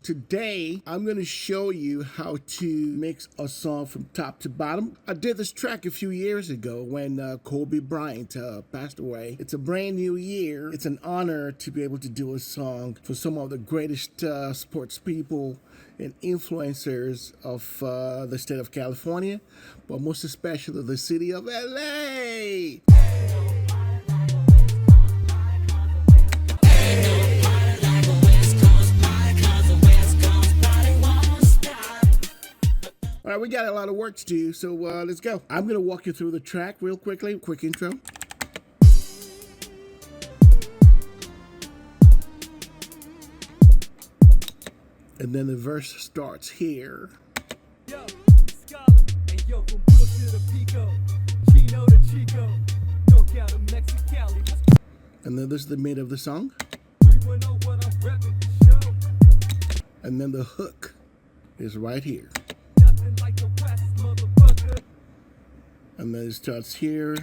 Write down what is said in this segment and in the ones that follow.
Today, I'm going to show you how to mix a song from top to bottom. I did this track a few years ago when Kobe Bryant passed away. It's a brand new year. It's an honor to be able to do a song for some of the greatest sports people and influencers of the state of California, but most especially the city of LA. All right, we got a lot of work to do, so let's go. I'm going to walk you through the track real quickly. Quick intro. And then the verse starts here. Yo, Scholar, and yo, from Will to the Pico, Chino to Chico, NorCal to Mexicali. And then this is the mid of the song. 310 what I'm repping the show. And then the hook is right here. Nothing like the West, motherfucker. And then it starts here.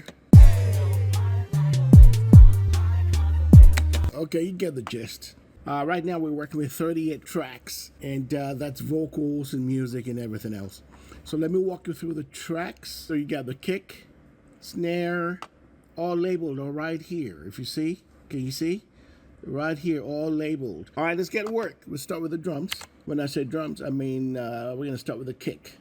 Okay, you get the gist. Right now we're working with 38 tracks, and that's vocals and music and everything else. So let me walk you through the tracks. So you got the kick, snare, all labeled all right here. If you see, can you see? Right here, all labeled. All right, let's get to work. We'll start with the drums. When I say drums, I mean we're going to start with the kick.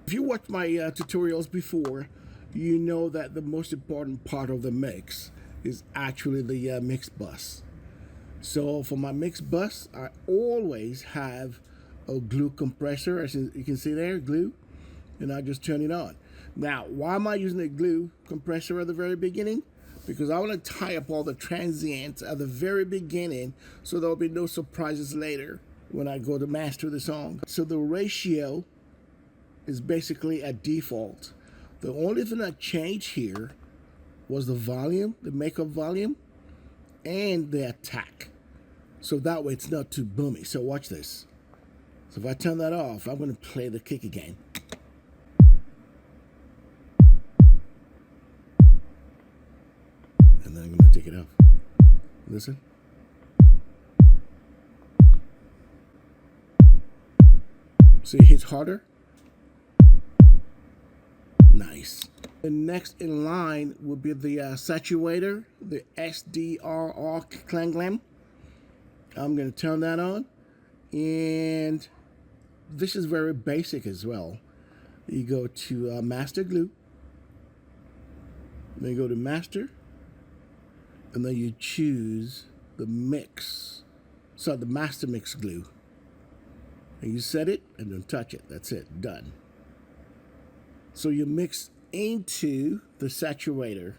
If you watched my tutorials before, you know that the most important part of the mix is actually the mix bus. So for my mix bus, I always have a glue compressor, as you can see there, glue, and I just turn it on. Now, why am I using a glue compressor at the very beginning? Because I want to tie up all the transients at the very beginning so there'll be no surprises later when I go to master the song. So the ratio is basically a default. The only thing that changed here was the volume, the makeup volume, and the attack. So that way it's not too boomy. So watch this. So if I turn that off, I'm going to play the kick again. And then I'm going to take it off. Listen. See, it hits harder. Nice. The next in line will be the saturator, the SDRR clang glam. I'm going to turn that on. And this is very basic as well. You go to master glue. Then you go to master. And then you choose the mix. So the master mix glue. And you set it and then touch it. That's it. Done. So you mix into the saturator.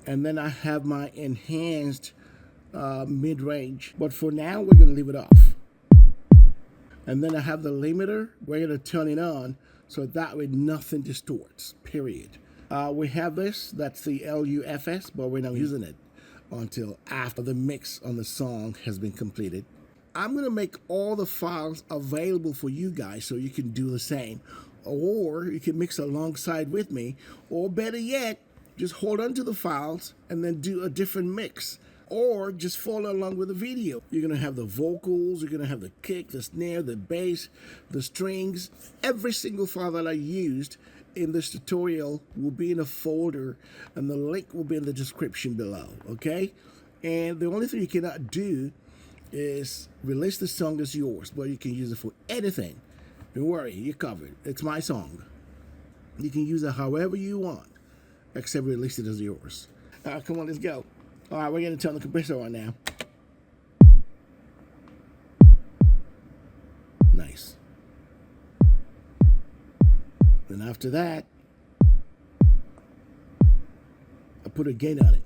And then I have my enhanced mid-range. But for now, we're going to leave it off. And then I have the limiter. We're going to turn it on so that way nothing distorts, period. We have this. That's the LUFS, but we're not using it until after the mix on the song has been completed. I'm going to make all the files available for you guys so you can do the same. Or you can mix alongside with me, or better yet, just hold on to the files and then do a different mix, or just follow along with the video. You're going to have the vocals, you're going to have the kick, the snare, the bass, the strings. Every single file that I used in this tutorial will be in a folder, and the link will be in the description below, okay? And the only thing you cannot do is release the song as yours, but you can use it for anything. Don't worry, you're covered. It's my song. You can use it however you want, except release it as yours. All right, come on, let's go. All right, we're going to turn the compressor on now. Nice. Then after that, I put a gain on it.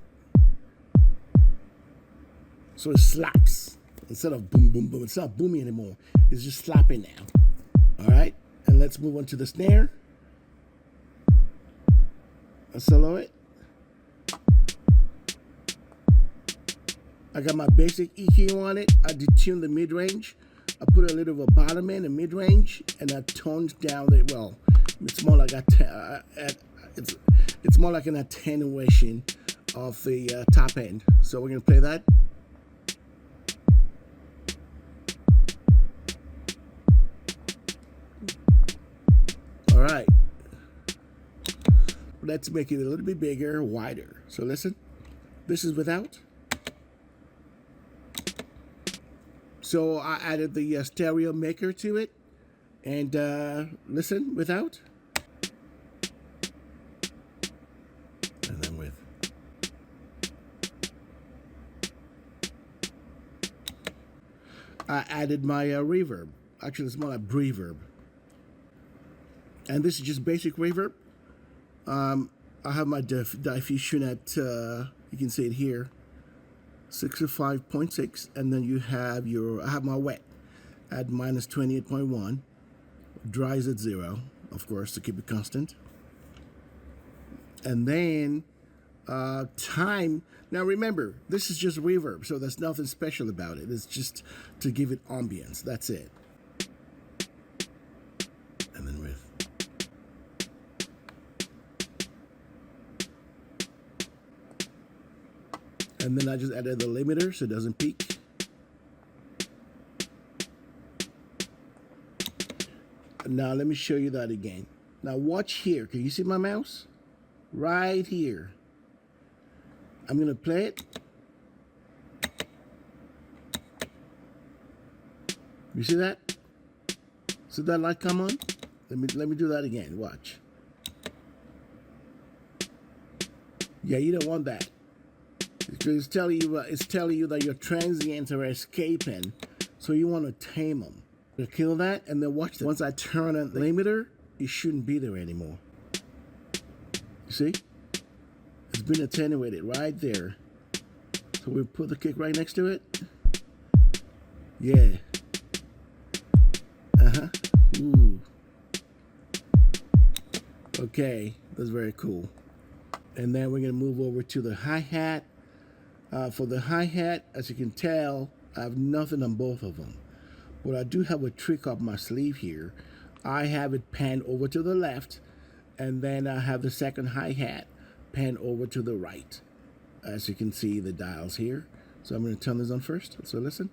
So it slaps. Instead of boom, boom, boom. It's not booming anymore. It's just slapping now. All right, and let's move on to the snare. A solo it. I got my basic EQ on it. I detuned the mid-range. I put a little of a bottom end, a mid-range, and I toned down the, well, It's more like it's it's more like an attenuation of the top end. So we're gonna play that. All right. Let's make it a little bit bigger, wider. So listen. This is without. So I added the stereo maker to it, and listen without. And then with. I added my reverb. Actually, it's more like reverb. And this is just basic reverb. I have my diffusion at, you can see it here, 65.6, and then you have I have my wet at minus 28.1, dries at 0, of course, to keep it constant. And then time. Now remember, this is just reverb, so there's nothing special about it. It's just to give it ambience. That's it. And then with. And then I just added the limiter so it doesn't peak. Now let me show you that again. Now watch here. Can you see my mouse? Right here. I'm gonna play it. You see that? See that light come on? Let me do that again. Watch. Yeah, you don't want that. It's telling you that your transients are escaping, so you want to tame them. You kill that, and then watch that. Once I turn on the limiter, it shouldn't be there anymore. You see? It's been attenuated right there. So we put the kick right next to it. Yeah. Ooh. Okay, that's very cool. And then we're gonna move over to the hi-hat. For the hi-hat, as you can tell, I have nothing on both of them. But I do have a trick up my sleeve here. I have it panned over to the left, and then I have the second hi-hat panned over to the right. As you can see, the dials here. So I'm going to turn this on first. So listen.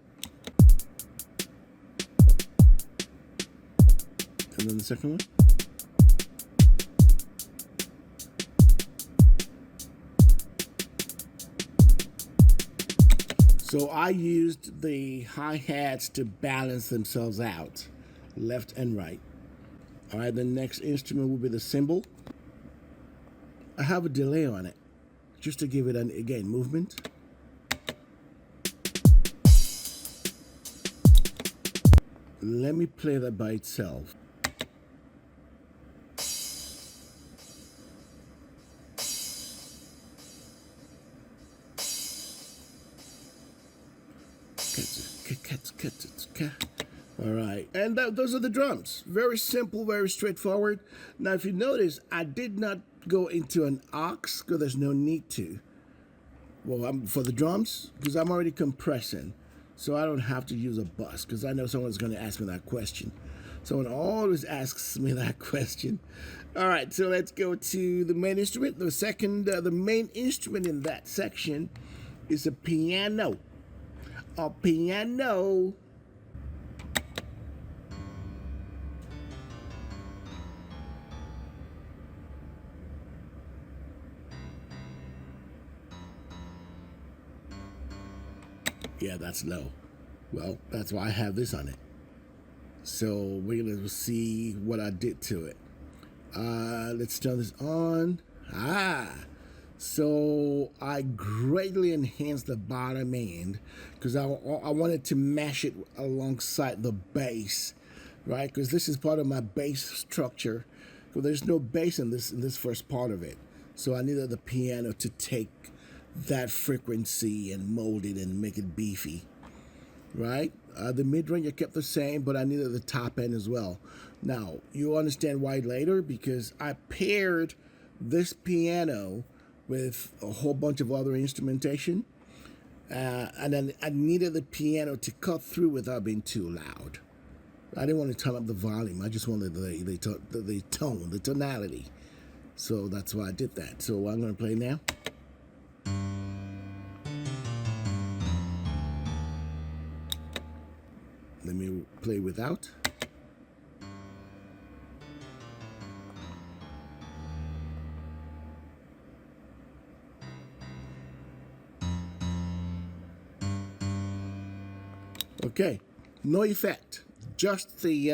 And then the second one. So I used the hi-hats to balance themselves out, left and right. All right, the next instrument will be the cymbal. I have a delay on it, just to give it an, again, movement. Let me play that by itself. All right, and those are the drums. Very simple, very straightforward. Now, if you notice, I did not go into an aux because there's no need to. Well, for the drums, because I'm already compressing, so I don't have to use a bus because I know someone's going to ask me that question. Someone always asks me that question. All right, so let's go to the main instrument. The main instrument in that section is a piano. A piano. Yeah, that's low. Well, that's why I have this on it. So we're gonna see what I did to it. Let's turn this on. So I greatly enhanced the bottom end because I wanted to mash it alongside the bass, right? Because this is part of my bass structure. So there's no bass in this first part of it. So I needed the piano to take that frequency and mold it and make it beefy, right? The mid-range I kept the same, but I needed the top end as well. Now, you'll understand why later, because I paired this piano with a whole bunch of other instrumentation, and then I needed the piano to cut through without being too loud. I didn't want to turn up the volume. I just wanted the tone, the tonality. So that's why I did that. So I'm going to play now. Let me play without. Okay, no effect, just the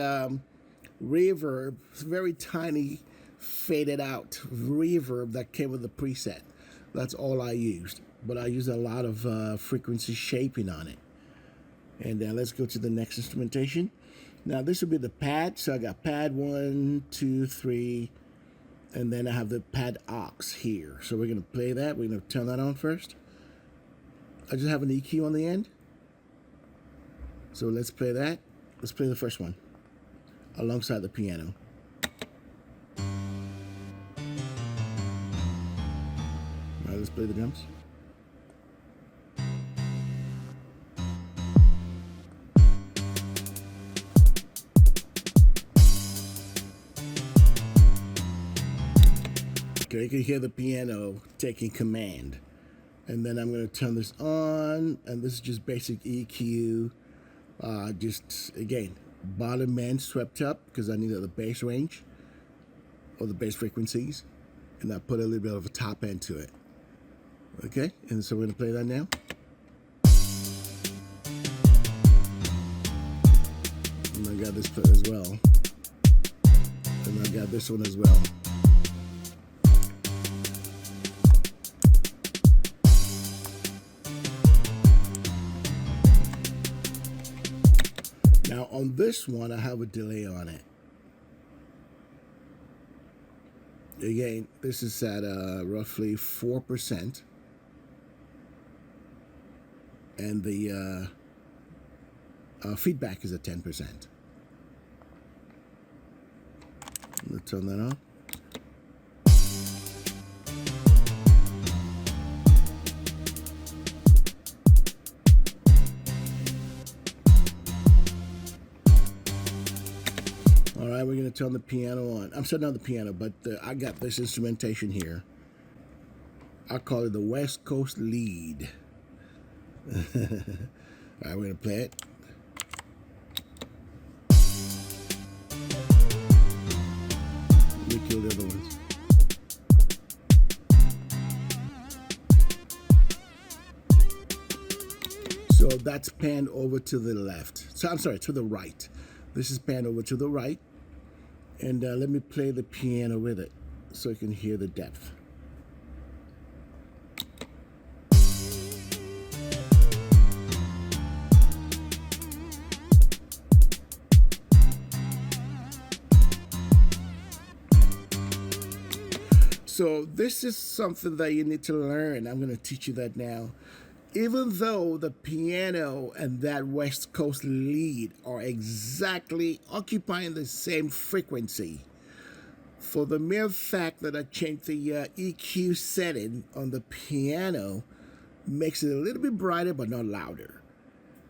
reverb, very tiny faded out reverb that came with the preset. That's all I used, but I used a lot of frequency shaping on it. And let's go to the next instrumentation. Now this will be the pad, so I got pad 1, 2, 3, and then I have the pad aux here. So we're gonna play that, we're gonna turn that on first. I just have an EQ on the end. So let's play that. Let's play the first one alongside the piano. All right, let's play the drums. Okay, you can hear the piano taking command. And then I'm going to turn this on, and this is just basic EQ. Just, again, bottom end swept up because I needed the bass range or the bass frequencies, and I put a little bit of a top end to it. Okay, and so we're going to play that now. And I got this as well. And I got this one as well. Now on this one, I have a delay on it. Again, this is at roughly 4%. And the feedback is at 10%. Let's turn that on. All right, we're going to turn the piano on. I'm setting on the piano, but I got this instrumentation here. I call it the West Coast lead. All right, we're going to play it. Let me kill the other ones. So that's panned over to the left. So I'm sorry, to the right. This is panned over to the right. And let me play the piano with it so you can hear the depth. So this is something that you need to learn. I'm going to teach you that now. Even though the piano and that West Coast lead are exactly occupying the same frequency, for the mere fact that I changed the EQ setting on the piano makes it a little bit brighter but not louder.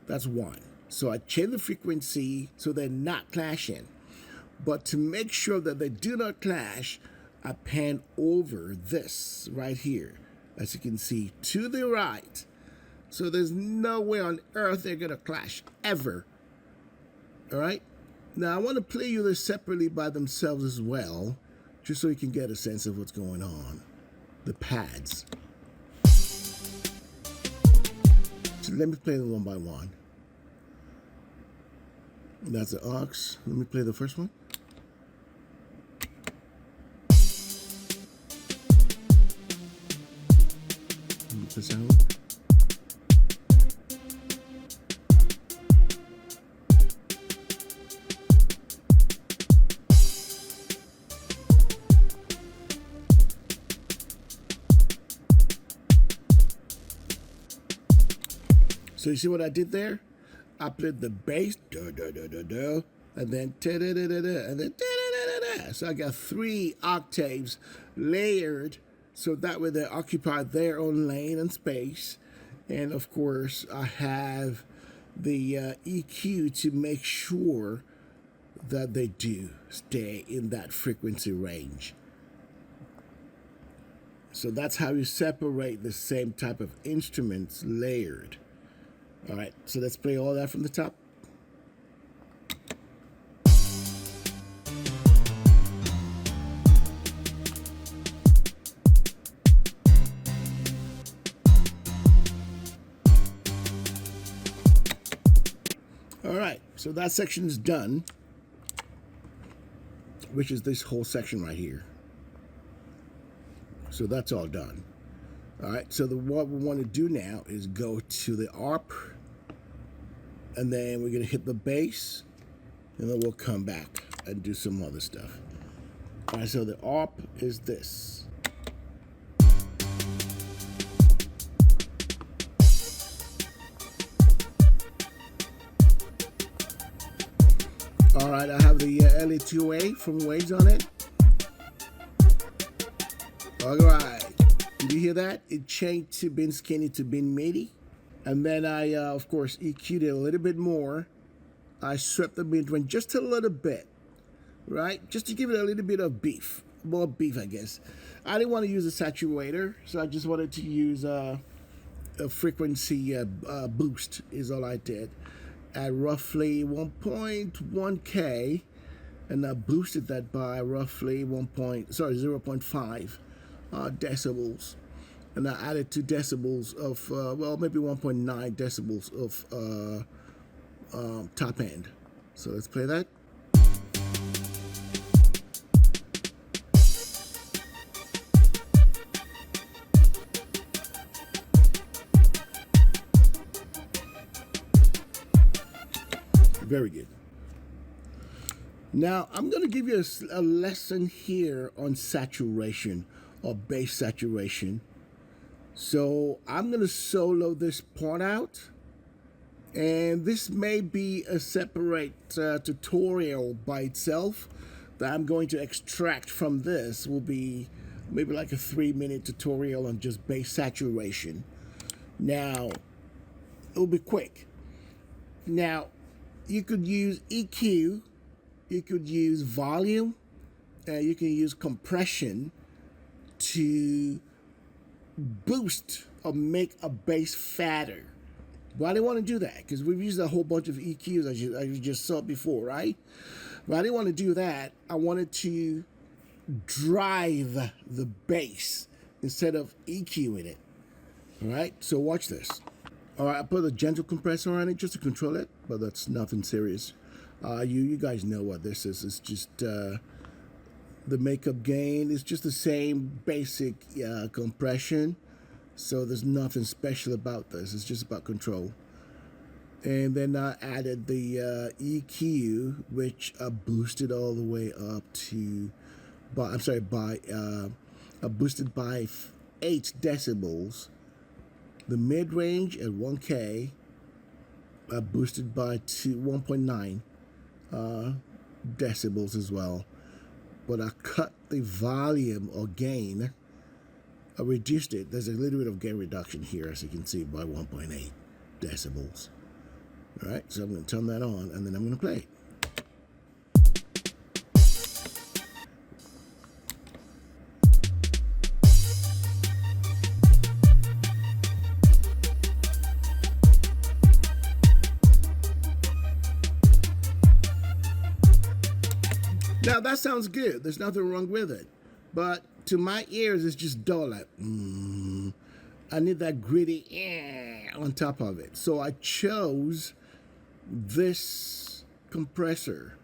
That's one. So I changed the frequency so they're not clashing. But to make sure that they do not clash, I pan over this right here, as you can see, to the right. So there's no way on earth they're going to clash, ever. All right? Now, I want to play you this separately by themselves as well, just so you can get a sense of what's going on. The pads. So let me play them one by one. That's the aux. Let me play the first one. The sound. So you see what I did there? I played the bass, da da da da da, and then da da da da da, and then da da da da da. So I got 3 octaves layered, so that way they occupy their own lane and space. And of course, I have the EQ to make sure that they do stay in that frequency range. So that's how you separate the same type of instruments layered. All right, so let's play all that from the top. All right, so that section is done, which is this whole section right here. So that's all done. All right, so what we want to do now is go to the ARP, and then we're going to hit the bass, and then we'll come back and do some other stuff. All right, so the ARP is this. All right, I have the LA2A from Waves on it. All right, did you hear that? It changed to being skinny to being meaty. And then I, of course, EQ'd it a little bit more. I swept the mid-range just a little bit, right? Just to give it a little bit of beef, more beef, I guess. I didn't want to use a saturator, so I just wanted to use a frequency boost is all I did. At roughly 1.1K, and I boosted that by roughly 0.5 decibels, and I added 2 decibels of well, maybe 1.9 decibels of top end. So let's play that. Very good. Now, I'm going to give you a lesson here on saturation or bass saturation. So I'm going to solo this part out. And this may be a separate tutorial by itself that I'm going to extract from this. Will be maybe like a 3-minute tutorial on just bass saturation. Now, it'll be quick. Now, you could use EQ, you could use volume, you can use compression to boost or make a bass fatter. But I didn't want to do that because we've used a whole bunch of EQs as you just saw before, right? But I didn't want to do that. I wanted to drive the bass instead of EQing it. All right, so watch this. All right, I put a gentle compressor on it just to control it, but that's nothing serious. You guys know what this is. It's just the makeup gain. It's just the same basic compression. So there's nothing special about this. It's just about control. And then I added the EQ, which I boosted all the way up to, boosted by 8 decibels. The mid-range at 1K, boosted by 1.9 decibels as well. But I cut the volume or gain. I reduced it. There's a little bit of gain reduction here, as you can see, by 1.8 decibels. All right, so I'm going to turn that on, and then I'm going to play it. Now that sounds good. There's nothing wrong with it. But to my ears, it's just dull. Like, I need that gritty on top of it. So I chose this compressor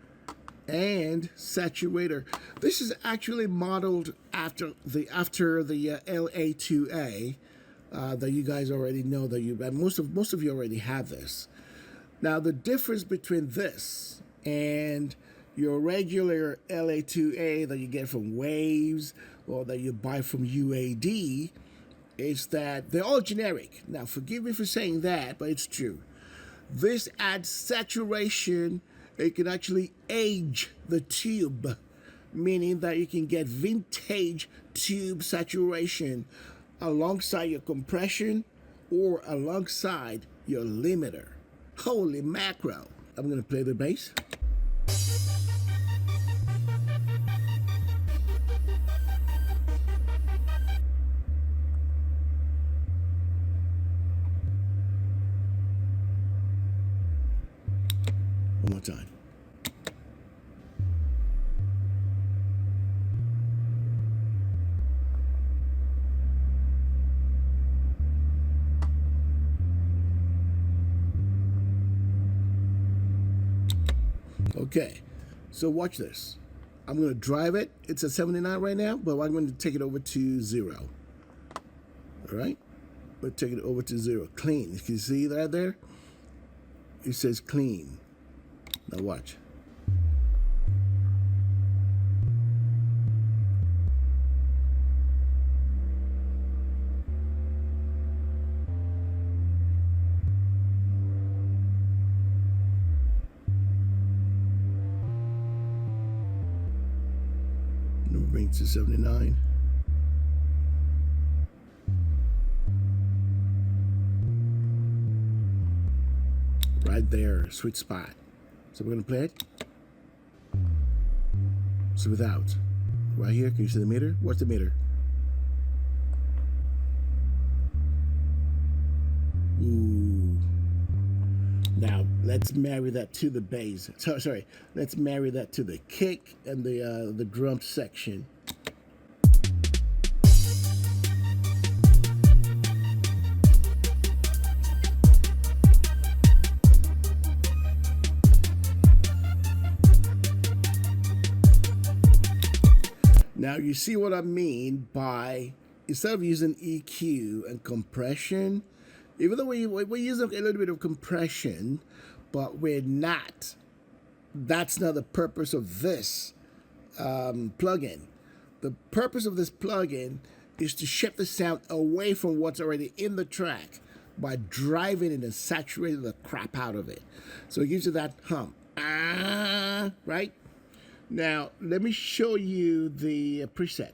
and saturator. This is actually modeled after the LA2A that you guys already know that most of you already have this. Now the difference between this and your regular LA2A that you get from Waves or that you buy from UAD is that they're all generic. Now, forgive me for saying that, but it's true. This adds saturation. It can actually age the tube, meaning that you can get vintage tube saturation alongside your compression or alongside your limiter. Holy macro. I'm going to play the bass. One more time. Okay, so watch this. I'm going to drive it. It's at 79 right now, but I'm going to take it over to 0. All right? We'll take it over to 0. Clean. You can see that there? It says clean. Now watch. Bring to 79. Right there, sweet spot. So we're gonna play it. So without. Right here, can you see the meter? What's the meter? Ooh. Now let's marry that to the bass. Sorry, let's marry that to the kick and the drum section. Now you see what I mean by, instead of using EQ and compression, even though we're using a little bit of compression, but we're not. That's not the purpose of this plugin. The purpose of this plugin is to shift the sound away from what's already in the track by driving it and saturating the crap out of it. So it gives you that hum. Right? Now, let me show you the preset.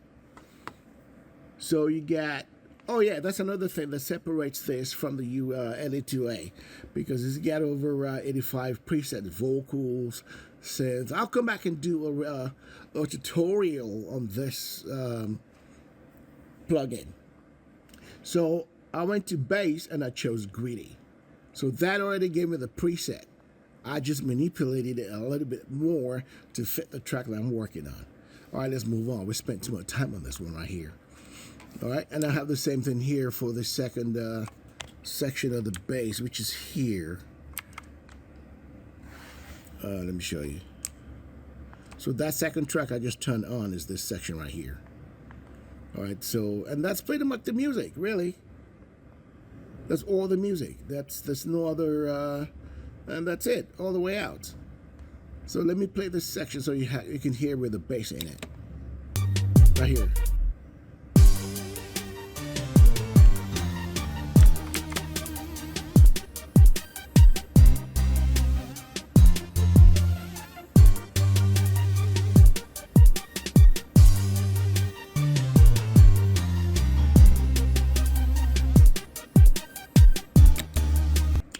So you got, oh yeah, that's another thing that separates this from the LA2A, because it's got over 85 presets, vocals, synths. I'll come back and do a tutorial on this plugin. So I went to bass and I chose greedy. So that already gave me the preset. I just manipulated it a little bit more to fit the track that I'm working on. All right, let's move on. We spent too much time on this one right here. All right, and I have the same thing here for the second section of the bass, which is here. Let me show you. So that second track I just turned on is this section right here. All right, so, and that's pretty much the music, really. That's all the music. There's no other, and that's it, all the way out. So let me play this section so you can hear where the bass in it. Right here.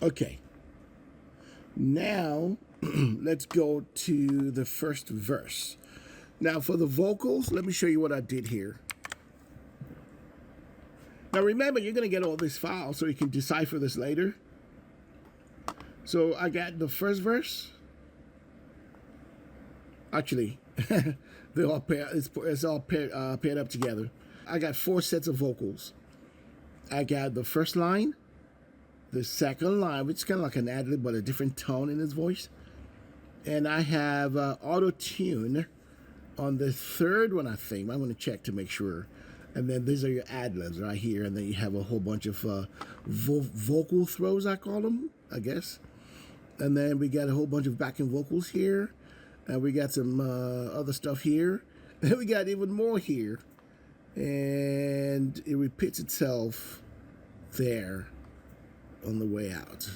Okay, now let's go to the first verse. Now for the vocals, let me show you what I did here. Now remember, you're going to get all this file so you can decipher this later. So I got the first verse. Actually, they all it's all paired up together. I got 4 sets of vocals. I got the first line, the second line, which is kind of like an ad-lib, but a different tone in his voice. And I have auto-tune on the third one, I think. I'm going to check to make sure. And then these are your ad-libs right here. And then you have a whole bunch of vocal throws, I call them, I guess. And then we got a whole bunch of backing vocals here. And we got some other stuff here. And we got even more here. And it repeats itself there on the way out.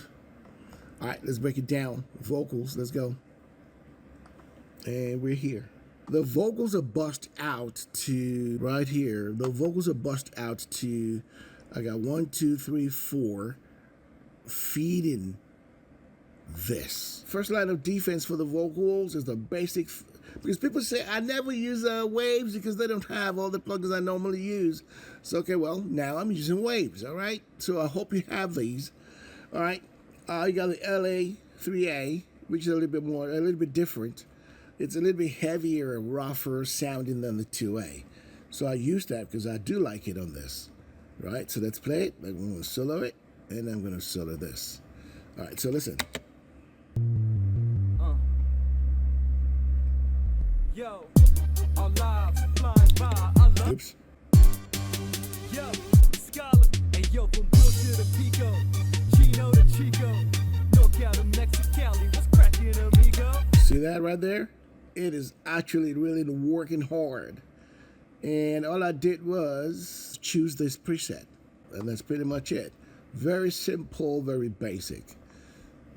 All right, let's break it down. Vocals, let's go. And we're here. The vocals are bust out to right here. The vocals are bust out to, I got 1, 2, 3, 4, feeding this. First line of defense for the vocals is the basic, because people say, I never use waves because they don't have all the plugins I normally use. So, okay, well, now I'm using waves, all right? So I hope you have these. All right, you got the LA3A, which is a little bit different. It's a little bit heavier, rougher sounding than the 2A. So I use that because I do like it on this. Right, so let's play it. I'm going to solo it, and I'm going to solo this. All right, so listen. Yo, our lives flying by. I love. Oops. Yo, Scholar, and yo, from Will to the Pico, Chino to Chico, NorCal to Mexicali, what's cracking, amigo? See that right there? It is actually really working hard. And all I did was choose this preset. And that's pretty much it. Very simple, very basic.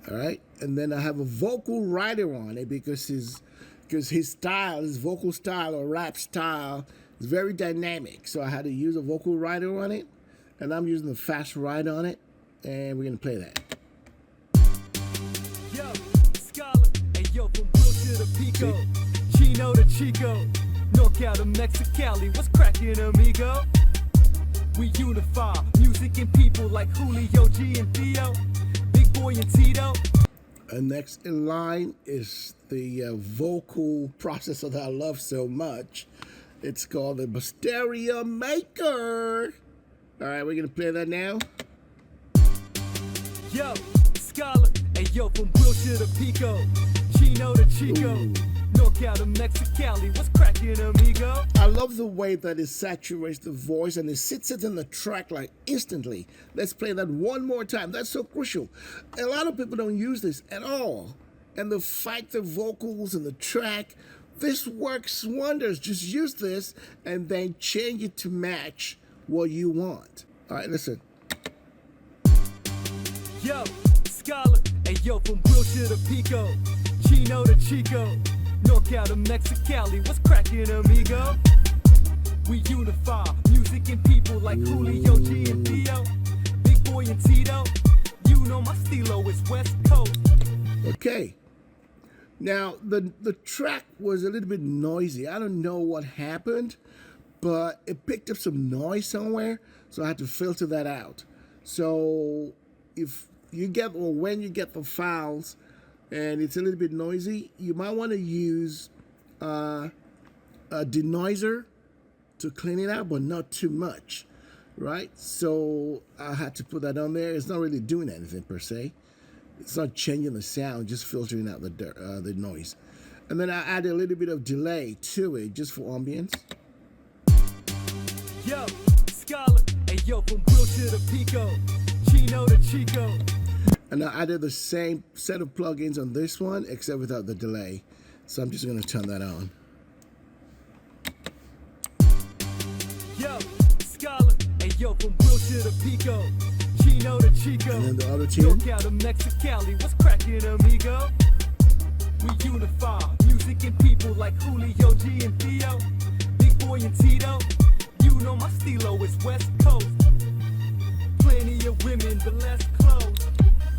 All right? And then I have a vocal writer on it because his style, his vocal style or rap style is very dynamic. So I had to use a vocal writer on it. And I'm using the fast ride on it. And we're going to play that. Yo, Scholar, and yo, from Will to the Pico, Chino to Chico, NorCal to Mexicali, what's cracking, amigo? We unify music and people like Julio, G, and Theo, Big Boy and Tito. And next in line is the vocal processor that I love so much. It's called the Masterclass Maker. All right, we're going to play that now. Yo, Scholar, and yo, from Will to the Pico, Chino to Chico, Ooh. NorCal to Mexicali, what's cracking, amigo? I love the way that it saturates the voice and it sits it in the track like instantly. Let's play that one more time. That's so crucial. A lot of people don't use this at all. And the fact the vocals and the track, this works wonders. Just use this and then change it to match what you want. All right, listen. Yo, Scholar, and yo, from Will to the Pico, Chino to Chico, NorCal to Mexicali, what's cracking, amigo? We unify music and people like Julio, G, and Theo, Big Boy and Tito. You know my stilo is West Coast. Okay. Now, the track was a little bit noisy. I don't know what happened, but it picked up some noise somewhere, so I had to filter that out. So if you get, or when you get the files and it's a little bit noisy, you might want to use a denoiser to clean it out, but not too much, right? So I had to put that on there. It's not really doing anything per se. It's not changing the sound, just filtering out the noise. And then I add a little bit of delay to it, just for ambience. Yo, Scholar, and yo, from Will to the Pico, Chino to Chico. And I added the same set of plugins on this one, except without the delay. So I'm just going to turn that on. Yo, Scholar, and yo, from Will to the Pico, Chino to Chico, And then the auto tune. NorCal to Mexicali, what's cracking, amigo? We unify music and people like Julio, G, and Theo, Big Boy and Tito. You know my stilo is West Coast. Plenty of women, but less clothes.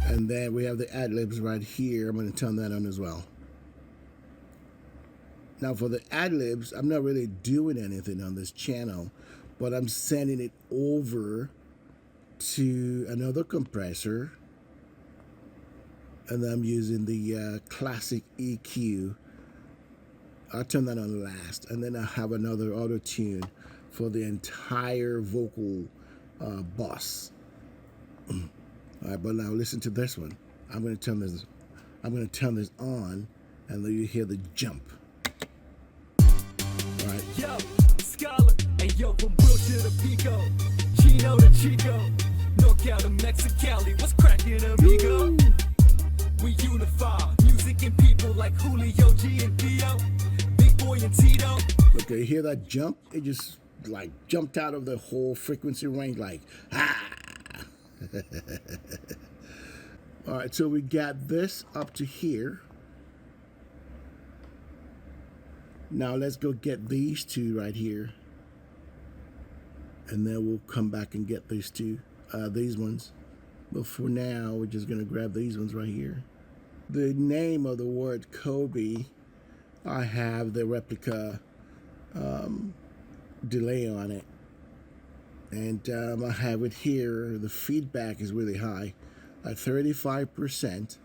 And then we have the ad-libs right here. I'm going to turn that on as well. Now for the ad-libs, I'm not really doing anything on this channel, but I'm sending it over to another compressor. And I'm using the classic EQ. I'll turn that on last. And then I have another auto tune for the entire vocal bus. All right, but now listen to this one. I'm going to turn this on, and then you hear the jump. All right. Yo, Scholar, and yo, from Will to the Pico, Chino to Chico, NorCal to Mexicali, what's cracking, amigo? We unify music and people like Julio, G, and Theo, Big Boy and Tito. Okay, you hear that jump? It just like jumped out of the whole frequency range, like ah. All right, so we got this up to here. Now let's go get these two right here, and then we'll come back and get these two, these ones. But for now, we're just gonna grab these ones right here. The name of the word Kobe, I have the replica delay on it. And I have it here. The feedback is really high, at 35%.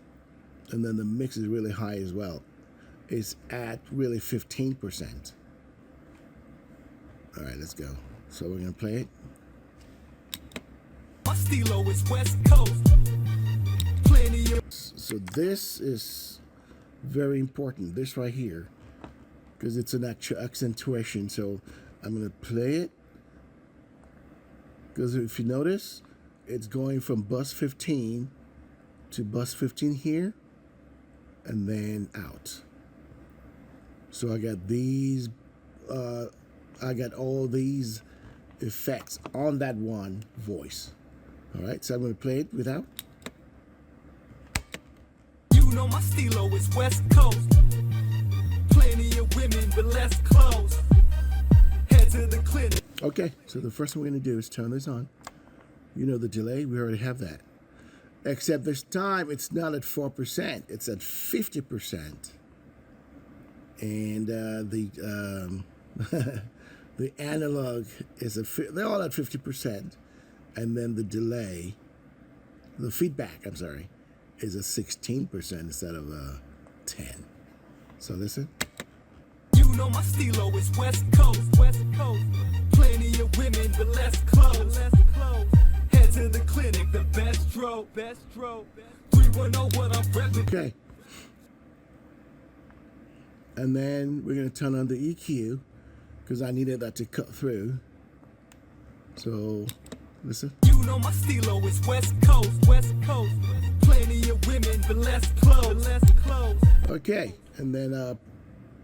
And then the mix is really high as well. It's at really 15%. All right, let's go. So we're gonna play it. My stilo is West Coast. Plenty of. So this is very important, this right here, because it's an actual accentuation. So I'm gonna play it, because if you notice, it's going from bus 15 to bus 15 here, and then out. So I got these, I got all these effects on that one voice. All right, so I'm gonna play it without. You know my stilo is West Coast. Plenty of women with less clothes. Head to the clinic. Okay, so the first thing we're gonna do is turn this on. You know the delay, we already have that. Except this time it's not at 4%, it's at 50%. And the the analog is they're all at 50%, and then the delay, the feedback, I'm sorry, is a 16% instead of 10. So listen. You know my stilo is West Coast. West Coast. Plenty of women with less clothes. Head to the clinic, the best dro. 310 what I'm repping. Okay. And then we're going to turn on the EQ, because I needed that to cut through. So, listen. You know my stilo is West Coast. West Coast. Plenty of women with less clothes. Okay, and then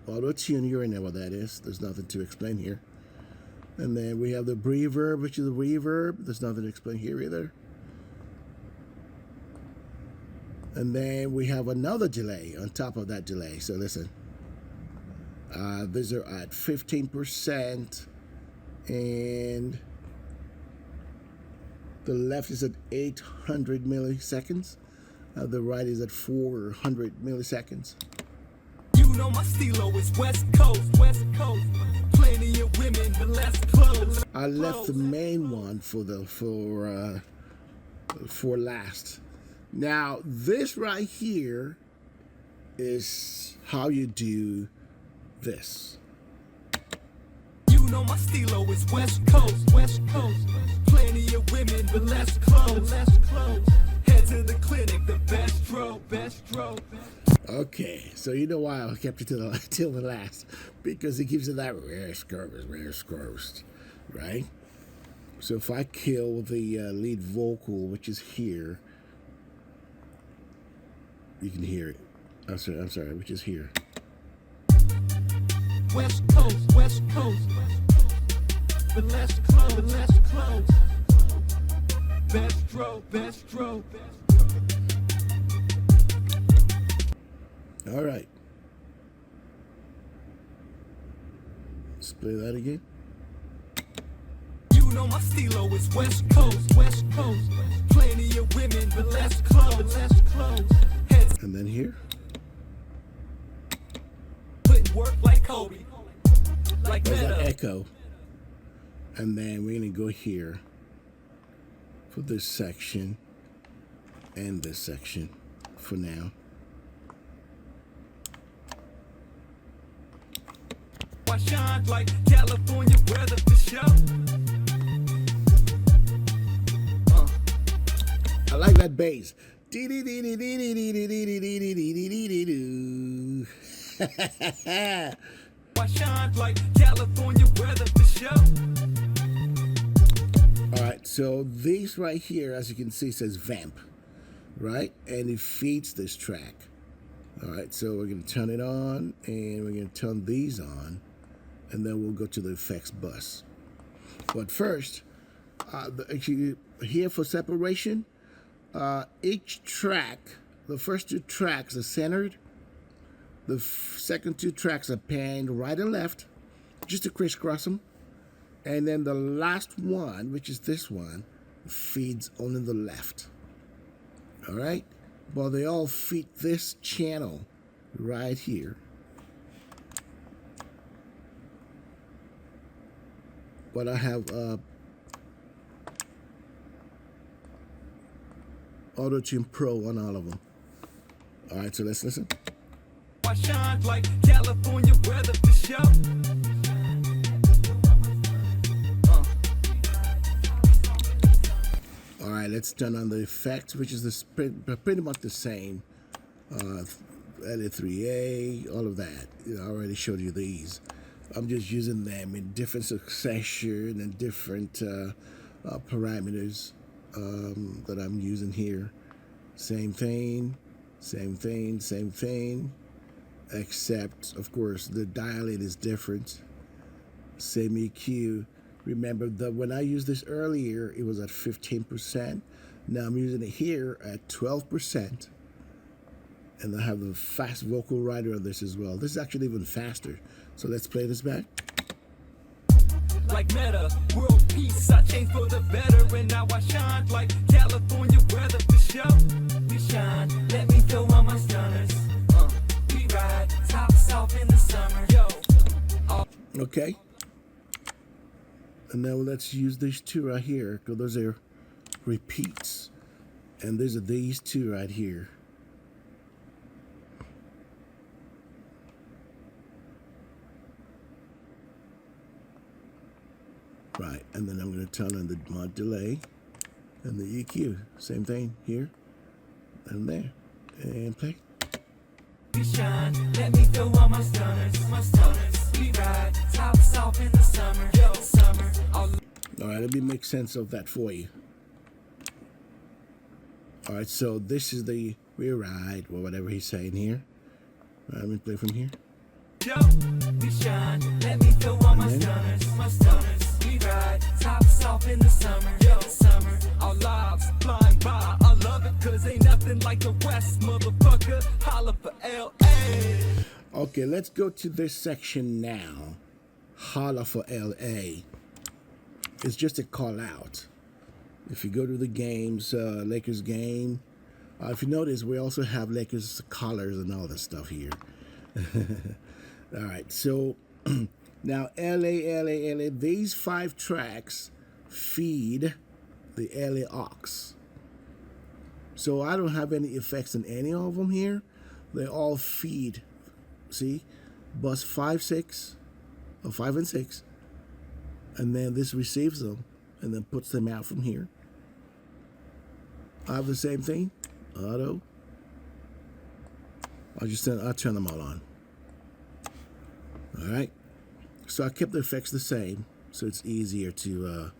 auto-tune, you already know what that is. There's nothing to explain here. And then we have the reverb, which is the reverb. There's nothing to explain here either. And then we have another delay on top of that delay. So listen. These are at 15%, and the left is at 800 milliseconds. The right is at 400 milliseconds. You know my stilo is West Coast. West Coast. Plenty of women with less clothes. I left the main one for last. Now this right here is how you do this. You know my stilo is West Coast. West Coast. Plenty of women with less clothes. Head to the clinic, the best dro. Okay, so you know why I kept it till the last, because it gives it that rare scurvy, right? So if I kill the lead vocal, which is here, you can hear it. I'm sorry, which is here. West Coast. With less clothes. Best dro. All right. Let's play that again. You know my stilo is West Coast. West Coast. Plenty of women with less clothes. And then here. Putting work like Kobe. Like There's that Meta. echo. And then we're gonna go here for this section and this section for now. I shine like California weather for show. I like that bass. I shine like California weather for show. All right, so this right here, as you can see, says vamp, right? And it feeds this track. All right, so we're gonna turn it on, and we're gonna turn these on, and then we'll go to the effects bus. But first, actually, here for separation, each track, the first two tracks are centered. The second two tracks are panned right and left, just to crisscross them. And then the last one, which is this one, feeds only the left. All right? Well, they all feed this channel right here. But I have Auto-Tune Pro on all of them. All right, so let's listen. I shine like California weather for sure. All right, let's turn on the effects, which is pretty much the same. LA3A, all of that. I already showed you these. I'm just using them in different succession and different parameters that I'm using here. Same thing, same thing, same thing, except, of course, the dial-in is different. Same EQ. Remember that when I used this earlier, it was at 15%. Now I'm using it here at 12%. And I have the fast vocal rider on this as well. This is actually even faster. So let's play this back. Like meta, world peace, I changed for the better, and now I shine like California weather for sure. We shine, let me throw on my stunners. We ride, tops off in the summer, yo. Okay. And now let's use these two right here, because those are repeats. And these are these two right here. Right, and then I'm going to turn on the mod delay and the EQ. Same thing here and there. And play. We shine, let me throw on my stunners, my stunners. We ride, tops off in the summer, yo, summer. All right, let me make sense of that for you. All right, so this is the we ride, or whatever he's saying here. Let me play from here. Yo, we shine, let me throw on my stunners, my stunners. We ride, tops off in the summer, yo, summer. Our lives flying by, I love it, cause ain't nothing like the West, motherfucker. Holla for LA. Okay, let's go to this section now. Holla for LA. It's just a call out. If you go to the games, Lakers game, if you notice, we also have Lakers colors and all that stuff here. All right, so now LA, these 5 tracks feed the LA aux. So I don't have any effects in any of them here. They all feed, see, bus 5, 6, or 5 and 6, and then this receives them and then puts them out from here. I have the same thing, auto. I'll turn them all on. All right, so I kept the effects the same, so it's easier to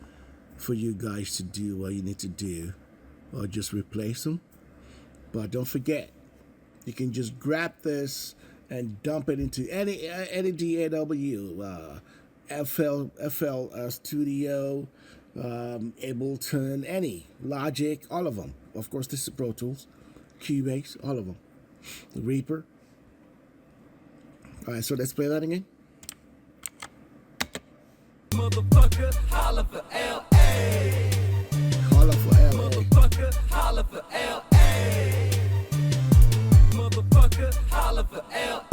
for you guys to do what you need to do, or just replace them. But don't forget, you can just grab this and dump it into any DAW, FL Studio, Ableton, any Logic, all of them. Of course, this is Pro Tools, Cubase, all of them. The Reaper. All right, so let's play that again. Motherfucker, holla for LA. Holla for LA. Motherfucker, holla for LA. Motherfucker, holla for LA.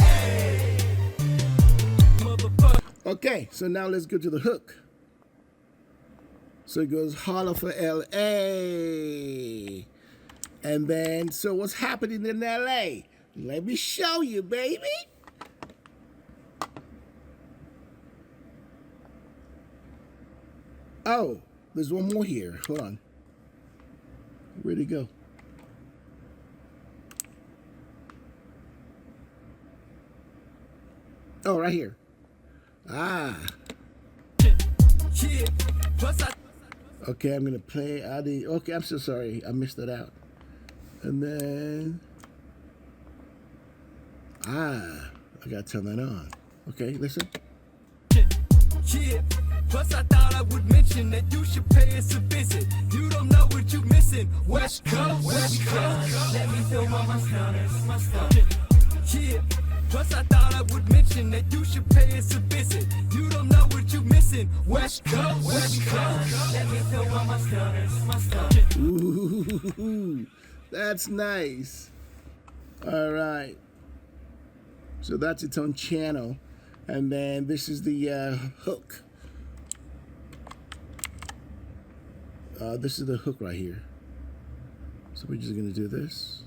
Motherfucker. Okay, so now let's go to the hook. So it goes holla for LA. And then, so what's happening in LA? Let me show you, baby. Oh, there's one more here. Hold on. Where'd it go? Oh, right here. Ah. Okay, I'm gonna play Adi. Okay, I'm so sorry. I missed that out. And then, I gotta turn that on. Okay, listen. Yeah. Plus I thought I would mention that you should pay us a visit. You don't know what you're missing. West Coast, West Coast. Let me film all my stunners, my stunners. Yeah. Plus I thought I would mention that you should pay us a visit. You don't know what you're missing. West Coast, West Coast. Let me film all my stunners, my stunners. Ooh, that's nice. All right. So that's its own channel. And then this is the hook. This is the hook right here. So we're just gonna do this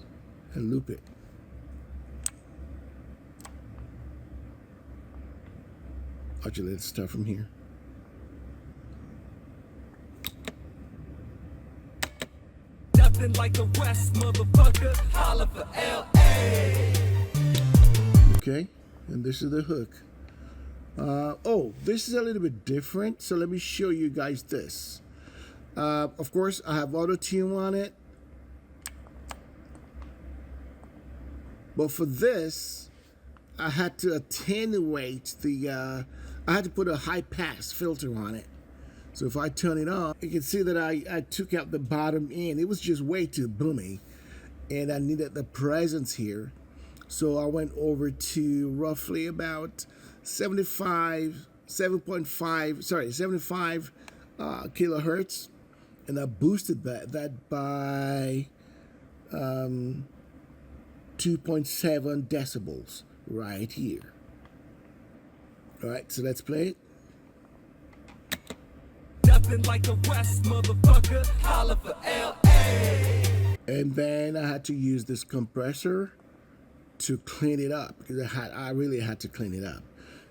and loop it. Actually, let's start from here. Nothing like the West, motherfucker. Holla for LA. Okay, and this is the hook. Oh, this is a little bit different, so let me show you guys this. Of course, I have auto tune on it, but for this, I had to attenuate the. I had to put a high pass filter on it. So if I turn it on, you can see that I took out the bottom end. It was just way too boomy, and I needed the presence here. So I went over to roughly about 75 kilohertz, and I boosted that by 2.7 decibels right here. All right, so let's play it. Nothing like the West, motherfucker. Holla for LA. And then I had to use this compressor to clean it up because I really had to clean it up.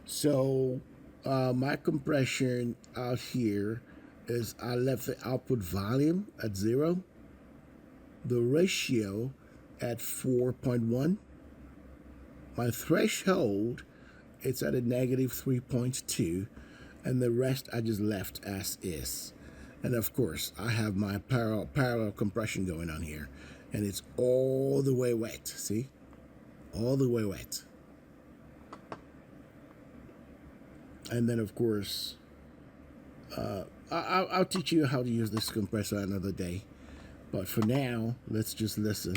So my compression out here is I left the output volume at 0, the ratio at 4.1, my threshold it's at a negative 3.2, and the rest I just left as is. And of course I have my parallel compression going on here, and it's all the way wet. See, all the way wet. And then of course I'll teach you how to use this compressor another day, but for now let's just listen.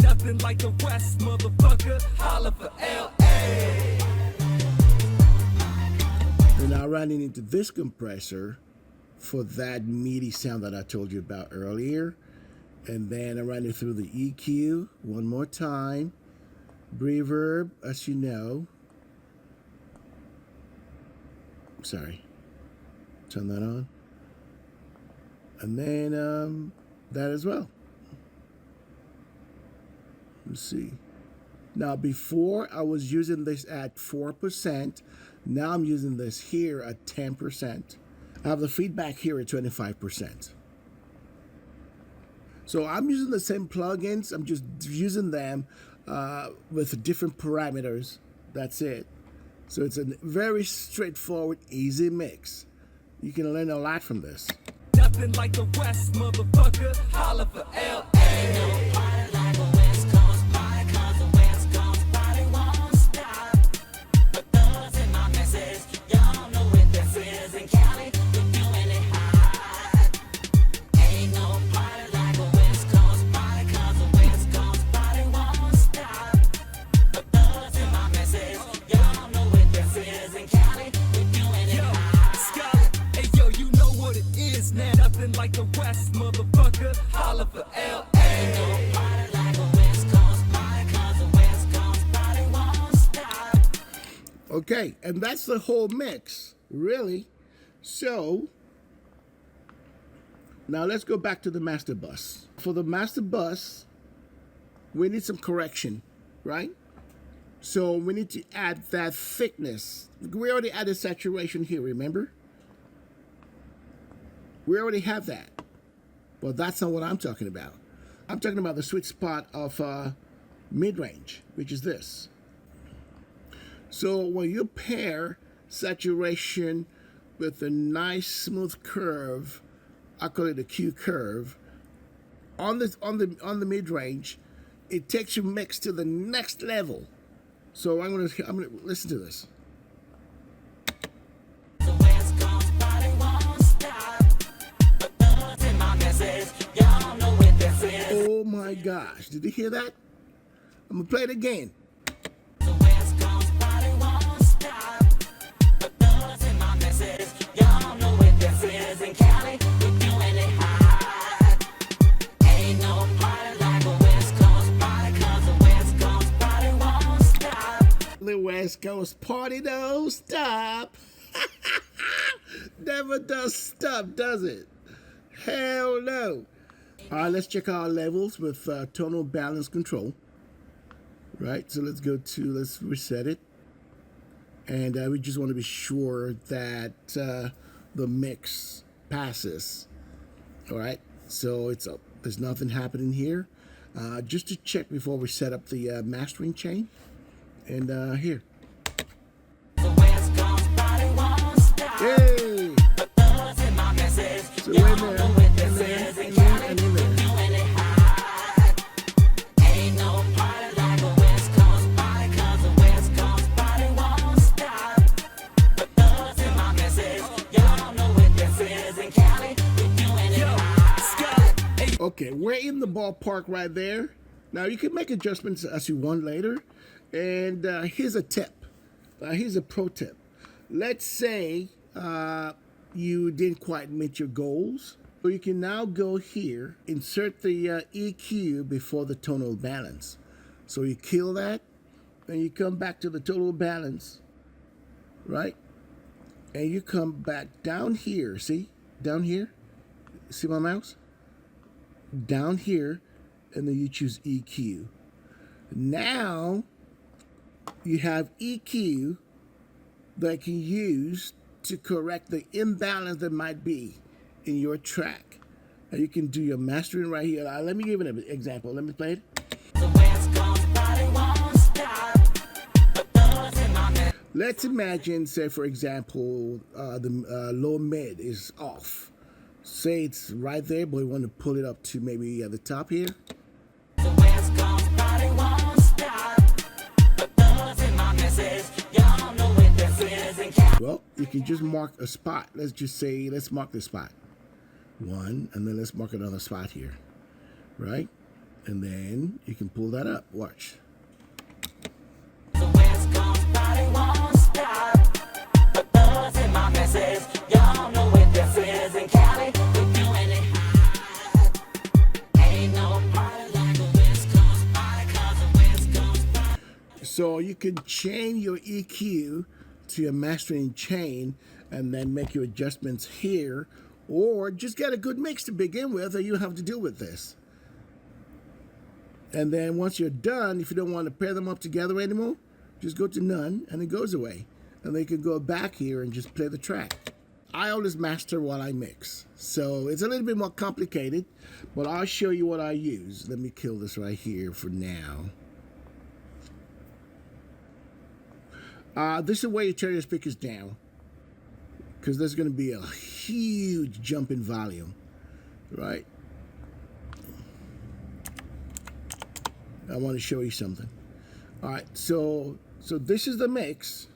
Nothing like the West, motherfucker. Holla for LA. And I ran it into this compressor for that MIDI sound that I told you about earlier. And then I ran it through the EQ one more time. Reverb, as you know. Sorry. Turn that on. And then that as well. Let's see. Now before I was using this at 4%. Now I'm using this here at 10%. I have the feedback here at 25%. So I'm using the same plugins. I'm just using them with different parameters. That's it. So it's a very straightforward, easy mix. You can learn a lot from this. Nothing like the West, motherfucker. Holla for LA. Like the West, motherfucker. Holla for LA. Ain't no party like a West Coast party, 'cause the West Coast party won't stop. Okay, and that's the whole mix, really. So now let's go back to the master bus. For the master bus, we need some correction, right? So we need to add that thickness. We already added saturation here, remember? We already have that. Well, that's not what I'm talking about. I'm talking about the sweet spot of mid-range, which is this. So when you pair saturation with a nice smooth curve, I call it a Q curve, on the mid-range, it takes your mix to the next level. So I'm gonna listen to this. Oh my gosh, did you hear that? I'm gonna play it again. The West Coast party won't stop. The thugs in my message, y'all know what this is. In Cali, we're doing it hot. Ain't no party like a West Coast party, 'cause the West Coast party won't stop. The West Coast party don't stop. Never does stop, does it? Hell no. All right, let's check our levels with tonal balance control. Right, so let's reset it. and we just want to be sure that the mix passes. All right, so it's up. There's nothing happening here. Just to check before we set up the mastering chain, and here. Yay! So in there, in there, in there, and in there. Okay, we're in the ballpark right there. Now you can make adjustments as you want later. And here's a tip. Here's a pro tip. Let's say you didn't quite meet your goals. So you can now go here, insert the EQ before the tonal balance. So you kill that, and you come back to the tonal balance, right? And you come back down here, see? Down here? See my mouse? Down here, and then you choose EQ. Now you have EQ that can use to correct the imbalance that might be in your track. And you can do your mastering right here. Let me give it an example. Let me play it. Let's imagine, say for example, the low mid is off. Say it's right there, but we want to pull it up to maybe at the top here. Well, you can just mark a spot. Let's just say, let's mark this spot. One, and then let's mark another spot here, right? And then you can pull that up. Watch. So you can chain your EQ to your mastering chain and then make your adjustments here, or just get a good mix to begin with, and you don't have to deal with this. And then once you're done, if you don't want to pair them up together anymore, just go to none and it goes away. And then you can go back here and just play the track. I always master while I mix. So it's a little bit more complicated, but I'll show you what I use. Let me kill this right here for now. This is where you turn your speakers down, because there's going to be a huge jump in volume, right? I want to show you something. All right, so this is the mix.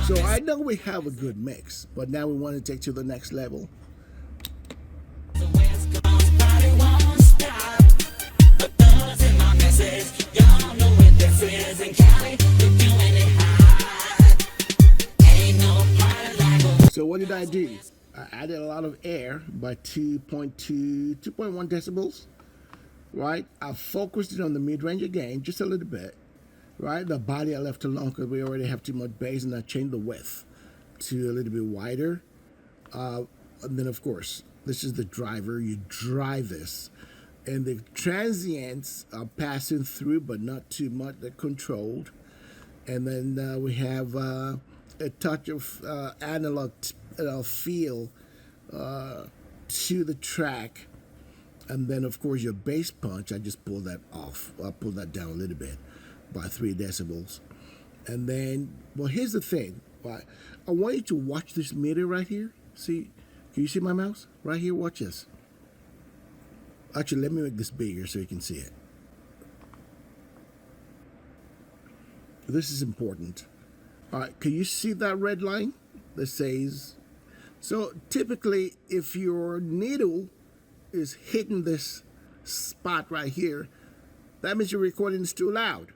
So I know we have a good mix, but now we want to take to the next level. So what did I do? I added a lot of air by 2.1 decibels, right? I focused it on the mid-range again, just a little bit, right? The body I left alone because we already have too much bass, and I changed the width to a little bit wider. And then, of course, this is the driver. You drive this, and the transients are passing through, but not too much. They're controlled. And then we have a touch of analog feel to the track. And then, of course, your bass punch, I just pulled that off. I pulled that down a little bit by 3 decibels. And then, well, here's the thing. I want you to watch this meter right here. See, can you see my mouse? Right here, watch this. Actually, let me make this bigger so you can see it. This is important. All right, can you see that red line that says? So typically, if your needle is hitting this spot right here, that means your recording is too loud.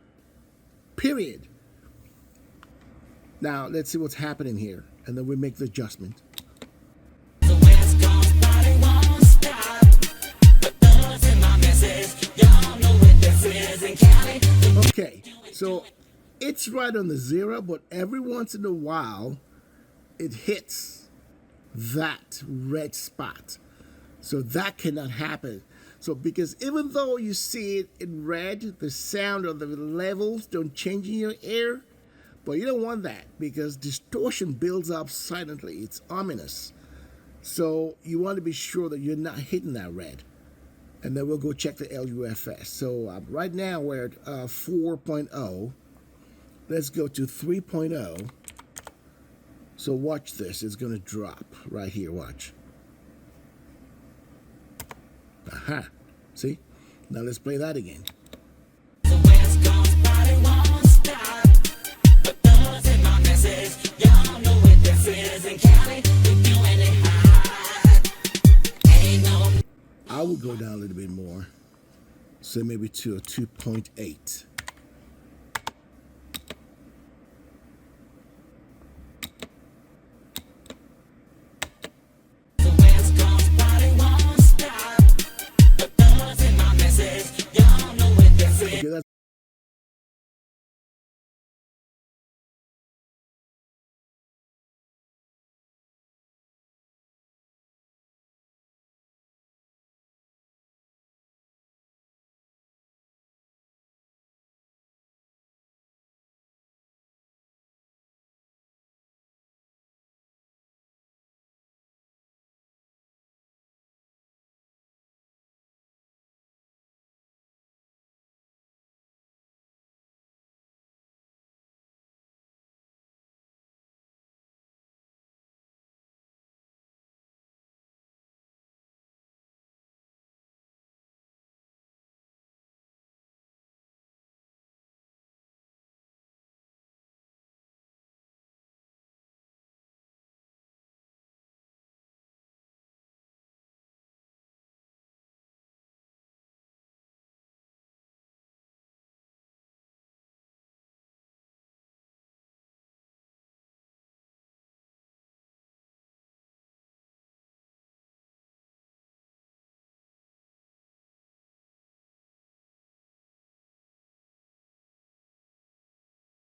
Period. Now, let's see what's happening here, and then we make the adjustment. Okay, so it's right on the 0, but every once in a while, it hits that red spot. So that cannot happen. So because even though you see it in red, the sound or the levels don't change in your ear, but you don't want that because distortion builds up silently. It's ominous. So you want to be sure that you're not hitting that red. And then we'll go check the LUFS. So right now we're at 4.0. Let's go to 3.0. So watch this. It's going to drop right here. Watch. Aha. See? Now let's play that again. The West Coast party won't stop. But those in my message, y'all know what this is. In Cali, we're doing it hot. Ain't no. I will go down a little bit more. So maybe to a 2.8. The West Coast party won't stop. But those in my message, y'all know what this is. Okay, that's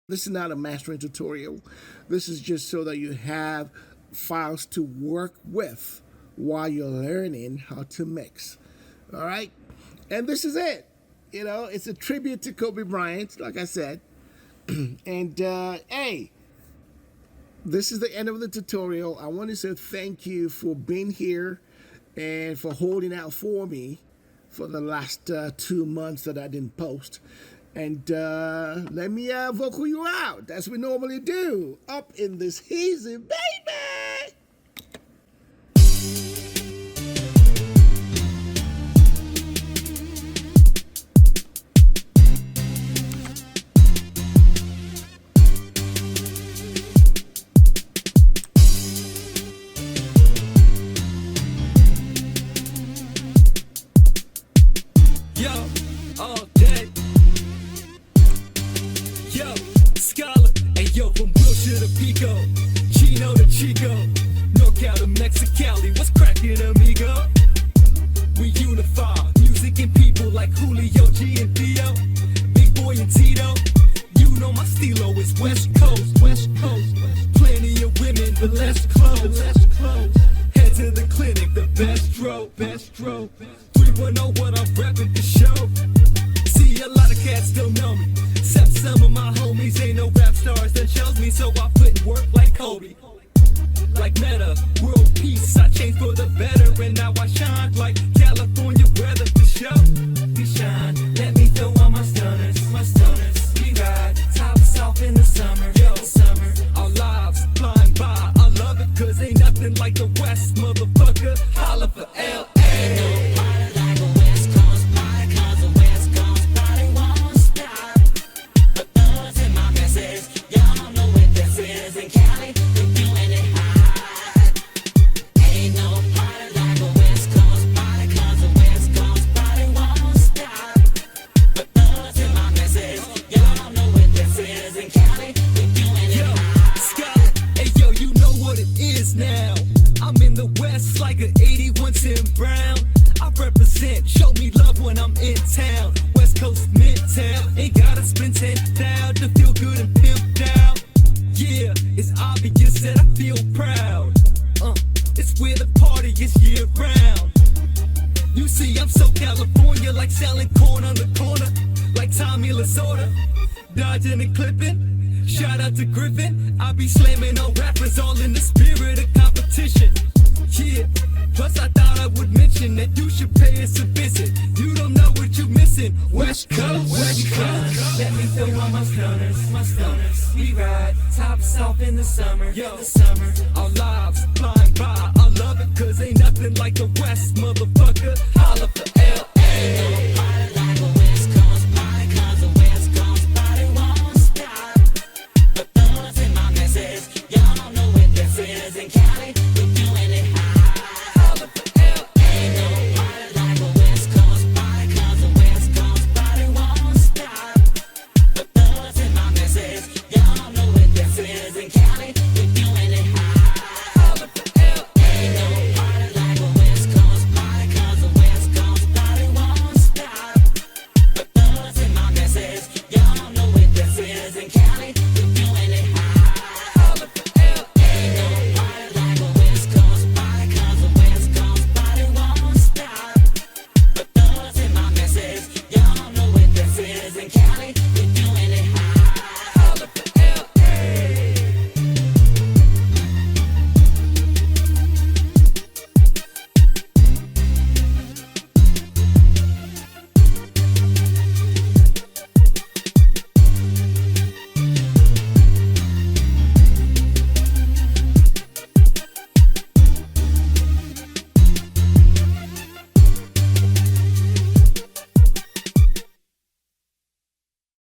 This is not a mastering tutorial. This is just so that you have files to work with while you're learning how to mix. All right? And this is it. You know, it's a tribute to Kobe Bryant, like I said. And hey, this is the end of the tutorial. I want to say thank you for being here and for holding out for me for the last 2 months that I didn't post. And let me vocal you out, as we normally do, up in this hazy, baby. Yo, all day. Yo, Scholar, and yo, from Wilshire to Pico, Chino to Chico, NorCal to Mexicali, what's cracking, amigo? We unify music and people like Julio, G, and Theo, Big Boy and Tito. You know my stilo is West Coast, West Coast. Plenty of women, but less clothes, less clothes. Head to the clinic, the best dro, best dro. 310 what I'm repping the show. See, a lot of cats don't know me, except some of my homies ain't no rap stars that chose me, so I put in work like Kobe. Like Meta, world peace, I changed for the better, and now I shine like California weather for show. We shine, let me throw on my stunners, my stunners. We ride, tops off in the summer, yo, summer. Our lives flying by, I love it, cause ain't nothing like the West, motherfucker. Holla for L.A. Party like a West Coast party, 'cause the West Coast party won't stop. But those in my message, y'all know what this is. In Cali, we're doing it hot. Ain't no party like a West Coast party, 'cause the West Coast party won't stop. But those in my message, y'all know what this is. In Cali, we're doing it Yo, hot. Scholar, hey yo, you know what it is now. I'm in the West like an 81 Tim Brown. I represent, show me love when I'm in town. West Coast Midtown, ain't gotta spend 10,000 to feel good and pimped out. Yeah, it's obvious that I feel proud. It's where the party is year round. You see, I'm so California. feel like selling corn on the corner, like Tommy Lasorda, dodging and clipping. Shout out to Griffin, I be slamming on rappers all in the spirit of competition. Yeah, plus I thought I would mention that you should pay us a visit. You don't know what you missing. West Coast, West Coast. Let me throw on my stoners. We ride tops off in the summer. Yo, the summer. Our lives flying by. I love it 'cause ain't nothing like the West, motherfucker. Holla for LA. Party like a West Coast party, 'cause the West Coast party won't stop. The thugs in my message, y'all don't know what this is. In Cali, we doing it high. Holla for LA. Ain't no party like a West Coast party, 'cause the West Coast party won't stop. The thugs in my message, y'all don't know what this is. In Cali, we doing it high. Holla for LA. Ain't no party like a West Coast party, 'cause the West Coast party won't stop. The thugs in my message, y'all don't know what this is. In Cali, we doing